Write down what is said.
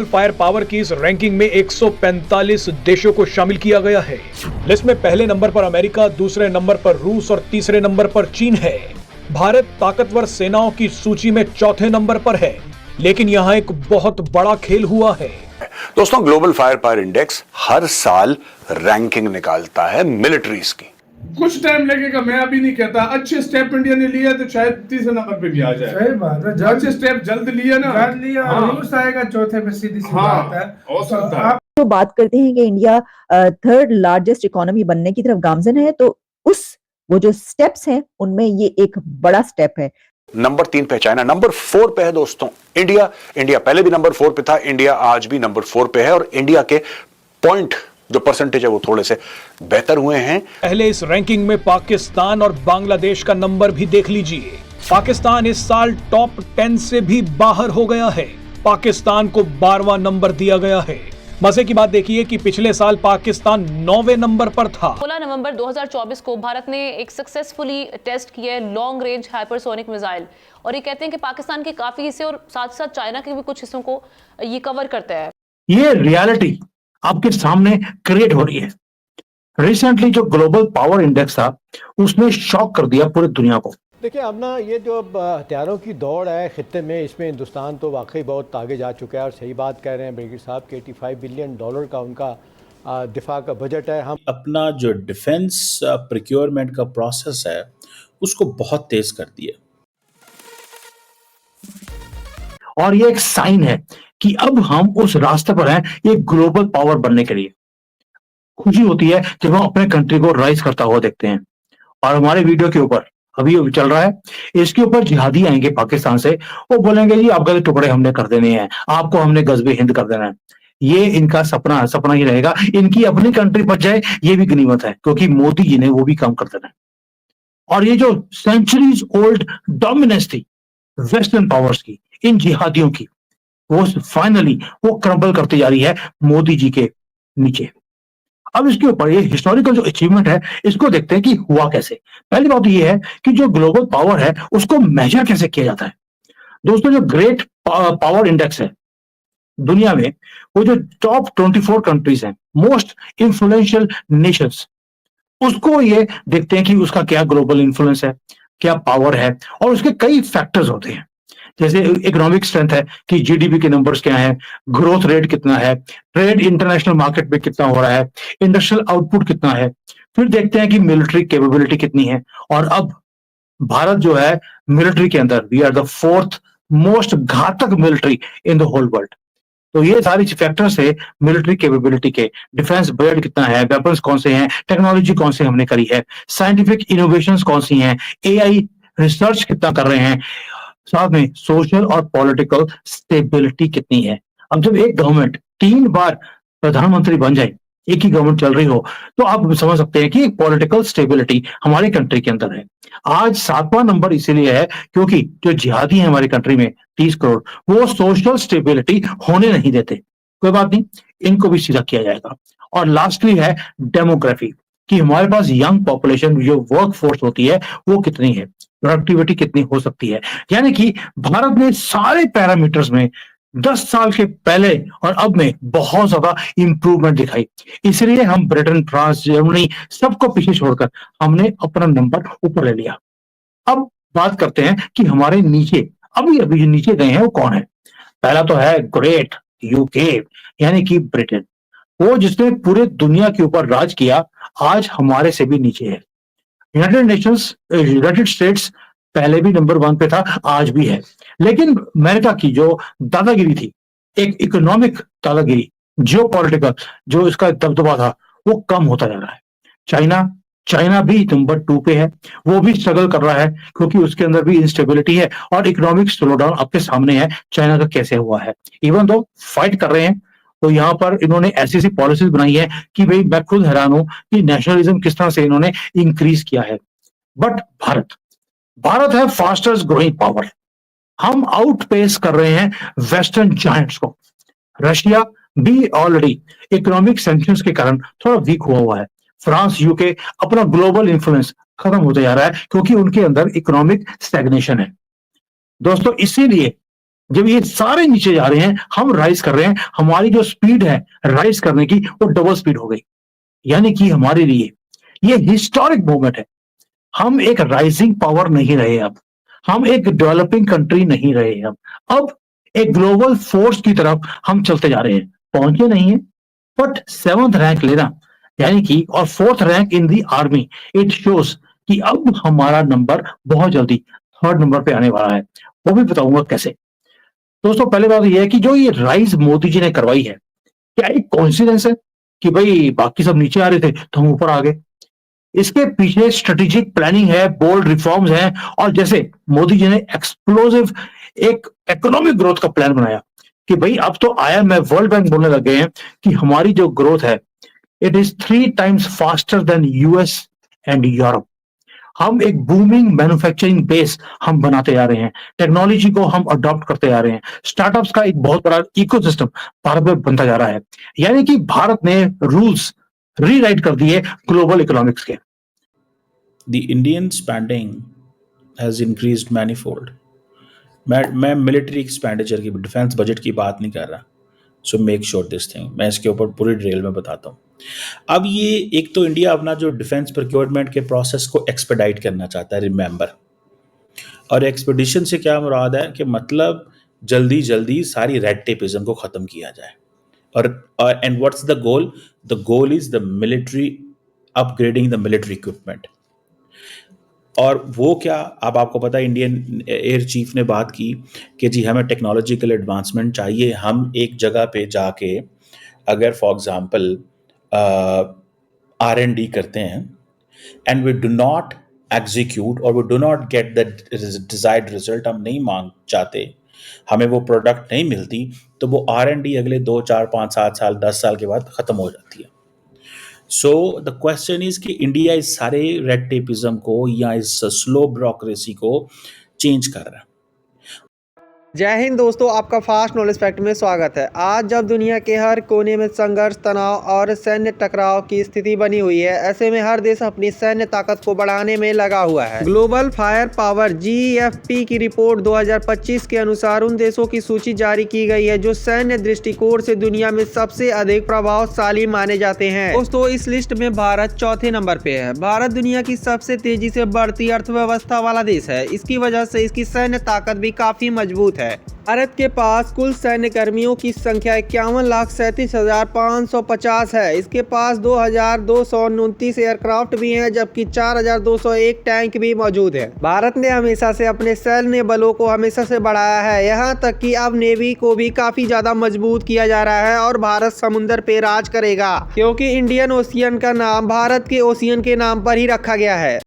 Global fire power की इस ranking में 145 देशों को शामिल किया गया है। लिस्ट में पहले नंबर पर अमेरिका, दूसरे नंबर पर रूस और तीसरे नंबर पर चीन है। भारत ताकतवर सेनाओं की सूची में चौथे नंबर पर है, लेकिन यहाँ एक बहुत बड़ा खेल हुआ है। दोस्तों, ग्लोबल फायर पावर इंडेक्स हर साल रैंकिंग निकालता है मिलिट्रीज की। कुछ टाइम लगेगा, मैं अभी नहीं कहता। अच्छे स्टेप इंडिया ने लिया तो शायद तीसरे नंबर पे भी आ जाए। सही बात है, अच्छे स्टेप जल्द लिया ना, जल्द लिया। रूस आएगा चौथे पे, सीधी सी बात है। हो सकता है। तो बात करते हैं कि इंडिया थर्ड लार्जेस्ट इकोनॉमी बनने की तरफ गामजन है, तो वो जो स्टेप्स हैं उनमें ये एक बड़ा स्टेप है। नंबर 3 पे चाइना, नंबर 4 पे है दोस्तों इंडिया। इंडिया पहले भी नंबर 4 पे था, इंडिया आज भी नंबर 4 पे है और इंडिया के पॉइंट जो परसेंटेज है वो थोड़े से बेहतर हुए हैं। पहले इस रैंकिंग में पाकिस्तान और बांग्लादेश का नंबर भी देख लीजिए। पाकिस्तान इस साल टॉप 10 से भी बाहर हो गया है। पाकिस्तान को 12वां नंबर दिया गया है। मजे की बात देखिए कि पिछले साल पाकिस्तान 9वें नंबर पर था। 16 नवंबर 2024 को भारत ने एक सक्सेसफुली टेस्ट किया है लॉन्ग रेंज हाइपरसोनिक मिसाइल, और ये कहते हैं कि पाकिस्तान के काफी हिस्से और साथ साथ चाइना के भी कुछ हिस्सों को ये कवर करता है। ये रियलिटी आपके सामने क्रिएट हो रही है। रिसेंटली जो ग्लोबल पावर इंडेक्स था उसने शॉक कर दिया पूरी दुनिया को। देखिए, अब ना ये जो हथियारों की दौड़ है खित्ते में, इसमें हिंदुस्तान तो वाकई बहुत आगे जा चुका है। और सही बात कह रहे हैं ब्रिगेड साहब कि $85 बिलियन का उनका दिफा का बजट है। हम अपना जो डिफेंस प्रोक्योरमेंट का प्रोसेस है उसको बहुत तेज कर दिया। और ये एक साइन है कि अब हम उस रास्ते पर हैं ये ग्लोबल पावर बनने के लिए। खुशी होती है जब हम अपने कंट्री को राइज करता हुआ देखते हैं। और हमारे वीडियो के ऊपर अभी ये चल रहा है, इसके ऊपर जिहादी आएंगे पाकिस्तान से, वो बोलेंगे जी आपका टुकड़े हमने कर देने हैं, आपको हमने गजबे हिंद कर देना है। ये इनका सपना ही रहेगा। इनकी अपनी कंट्री बच जाए ये भी गनीमत है, क्योंकि मोदी जी ने वो भी काम कर देना है। और ये जो सेंचुरीज ओल्ड डोमिनेंस थी वेस्टर्न पावर्स की, इन जिहादियों की, वो फाइनली वो क्रम्बल करती जा रही है मोदी जी के नीचे। अब इसके ऊपर ये हिस्टोरिकल जो अचीवमेंट है इसको देखते हैं कि हुआ कैसे। पहली बात ये है कि जो ग्लोबल पावर है उसको मेजर कैसे किया जाता है। दोस्तों, जो ग्रेट पावर इंडेक्स है दुनिया में, वो जो टॉप 24 कंट्रीज हैं, मोस्ट इंफ्लुएंशियल नेशंस, उसको ये देखते हैं कि उसका क्या ग्लोबल इन्फ्लुएंस है, क्या पावर है। और उसके कई फैक्टर्स होते हैं, जैसे इकोनॉमिक स्ट्रेंथ है कि जीडीपी के नंबर्स क्या हैं, ग्रोथ रेट कितना है, ट्रेड इंटरनेशनल मार्केट में कितना हो रहा है, इंडस्ट्रियल आउटपुट कितना है। फिर देखते हैं कि मिलिट्री कैपेबिलिटी कितनी है। और अब भारत जो है मिलिट्री के अंदर, we are the 4th most घातक military in the whole world. तो ये सारी फैक्टर्स है मिलिट्री कैपेबिलिटी के। डिफेंस बजट कितना है, वेपन्स कौन से हैं, टेक्नोलॉजी कौन से हमने करी है, साइंटिफिक इनोवेशंस कौन सी हैं, एआई रिसर्च कितना कर रहे हैं, साथ में सोशल और पॉलिटिकल स्टेबिलिटी कितनी है। अब जब एक गवर्नमेंट 3 बार प्रधानमंत्री बन जाए, एक ही गवर्नमेंट चल रही हो, तो आप समझ सकते हैं कि पॉलिटिकल स्टेबिलिटी हमारी कंट्री के अंदर है। आज 7वां नंबर इसीलिए है क्योंकि जो जिहादी है हमारी कंट्री में 30 करोड़, वो सोशल स्टेबिलिटी होने नहीं देते। कोई बात नहीं, इनको भी सीधा किया जाएगा। और लास्टली है डेमोग्राफी, कि हमारे पास यंग पॉपुलेशन जो वर्क फोर्स होती है वो कितनी है, प्रोडक्टिविटी कितनी हो सकती है। यानी कि भारत ने सारे पैरामीटर्स में 10 साल के पहले और अब में बहुत ज्यादा इंप्रूवमेंट दिखाई। इसलिए हम ब्रिटेन, फ्रांस, जर्मनी सबको पीछे छोड़कर हमने अपना नंबर ऊपर ले लिया। अब बात करते हैं कि हमारे नीचे अभी जो नीचे गए हैं वो कौन है। पहला तो है ग्रेट यूके, यानी कि ब्रिटेन, वो जिसने पूरे दुनिया के ऊपर राज किया, आज हमारे से भी नीचे है। यूनाइटेड स्टेट्स पहले भी नंबर 1 पे था, आज भी है। लेकिन अमेरिका की जो दादागिरी थी, एक इकोनॉमिक दादागिरी, जियोपॉलिटिकल जो इसका दबदबा था, वो कम होता जा रहा है। चाइना भी नंबर 2 पे है, वो भी स्ट्रगल कर रहा है क्योंकि उसके अंदर भी इंस्टेबिलिटी है और इकोनॉमिक स्लोडाउन आपके सामने है चाइना का कैसे हुआ है। इवन दो फाइट कर रहे हैं, तो यहाँ पर इन्होंने ऐसी पॉलिसीज बनाई है कि भाई मैं खुद हैरान हूं कि नेशनलिज्म किस तरह से इन्होंने इंक्रीज किया है। बट भारत है फास्टेस्ट ग्रोइंग पावर। हम आउटपेस कर रहे हैं वेस्टर्न जायंट्स को। रशिया भी ऑलरेडी इकोनॉमिक सैंक्शंस के कारण थोड़ा वीक हुआ है। फ्रांस, यूके अपना ग्लोबल इन्फ्लुएंस खत्म होते जा रहा है क्योंकि उनके अंदर इकोनॉमिक स्टैग्नेशन है। दोस्तों, इसीलिए जब ये सारे नीचे जा रहे हैं, हम राइज कर रहे हैं, हमारी जो स्पीड है राइज करने की वो डबल स्पीड हो गई। यानी कि हमारे लिए ये हिस्टोरिक मोमेंट है। हम एक राइजिंग पावर नहीं रहे, अब हम एक डेवलपिंग कंट्री नहीं रहे, अब एक ग्लोबल फोर्स की तरफ हम चलते जा रहे हैं। पहुंचे नहीं है, बट 7th रैंक लेना यानी कि और 4th rank in the army, it shows कि अब हमारा नंबर बहुत जल्दी 3rd नंबर पे आने वाला है। वो भी बताऊंगा कैसे। दोस्तों, पहले बात यह है कि जो ये राइज मोदी जी ने करवाई है, क्या एक कोइंसिडेंस है कि भाई बाकी सब नीचे आ रहे थे तो हम ऊपर आ गए? इसके पीछे स्ट्रेटेजिक प्लानिंग है, बोल्ड रिफॉर्म्स हैं, और जैसे मोदी जी ने एक्सप्लोसिव एक इकोनॉमिक ग्रोथ का प्लान बनाया कि भाई अब तो IMF, वर्ल्ड बैंक बोलने लग गए हैं कि हमारी जो ग्रोथ है it is 3 times faster than US and Europe. हम एक बूमिंग मैन्युफैक्चरिंग बेस हम बनाते जा रहे हैं, टेक्नोलॉजी को हम अडॉप्ट करते जा रहे हैं, स्टार्टअप्स का एक बहुत बड़ा इकोसिस्टम भारत में बनता जा रहा है। यानी कि भारत ने रूल्स रीराइट कर दिए ग्लोबल इकोनॉमिक्स के। The Indian spending has increased manifold. मैं मिलिट्री एक्सपेंडिचर की, डिफेंस बजट की बात नहीं कर रहा। So make sure this thing, मैं इसके ऊपर पूरी डिटेल में बताता हूँ। अब ये एक तो इंडिया अपना जो डिफेंस प्रोक्योरमेंट के प्रोसेस को एक्सपेडाइट करना चाहता है, रिमेंबर। और एक्सपेडिशन से क्या मुराद है कि मतलब जल्दी जल्दी सारी रेड टेपिज्म को ख़त्म किया जाए। और and what's the goal? The goal is the military, upgrading the military equipment. और वो क्या, अब आपको पता है इंडियन एयर चीफ ने बात की कि जी हमें टेक्नोलॉजिकल एडवांसमेंट चाहिए। हम एक जगह पे जाके अगर फॉर एग्जांपल R&D करते हैं and we do not execute और we do not get the desired result, हम नहीं मांग चाहते, हमें वो प्रोडक्ट नहीं मिलती, तो वो R&D अगले 2, 4, 5, 7 साल 10 साल के बाद ख़त्म हो जाती है। सो द क्वेश्चन इज कि इंडिया इस सारे रेड टेपिज्म को या इस स्लो ब्यूरोक्रेसी को चेंज कर रहा है। जय हिंद दोस्तों, आपका फास्ट नॉलेज फैक्ट में स्वागत है। आज जब दुनिया के हर कोने में संघर्ष, तनाव और सैन्य टकराव की स्थिति बनी हुई है, ऐसे में हर देश अपनी सैन्य ताकत को बढ़ाने में लगा हुआ है। ग्लोबल फायर पावर GFP की रिपोर्ट 2025 के अनुसार उन देशों की सूची जारी की गई है जो सैन्य दृष्टिकोण से दुनिया में सबसे अधिक प्रभावशाली माने जाते हैं। दोस्तों, इस लिस्ट में भारत 4थे नंबर पे है। भारत दुनिया की सबसे तेजी से बढ़ती अर्थव्यवस्था वाला देश है। इसकी वजह से इसकी सैन्य ताकत भी काफी मजबूत है। भारत के पास कुल सैन्य कर्मियों की संख्या 51,37,550 है। इसके पास 2,229 एयरक्राफ्ट भी हैं, जबकि 4,201 टैंक भी मौजूद है। भारत ने हमेशा से अपने सैन्य बलों को हमेशा से बढ़ाया है, यहाँ तक कि अब नेवी को भी काफी ज्यादा मजबूत किया जा रहा है और भारत समुद्र पे राज करेगा, क्योंकि इंडियन ओशियन का नाम भारत के ओशियन के नाम पर ही रखा गया है।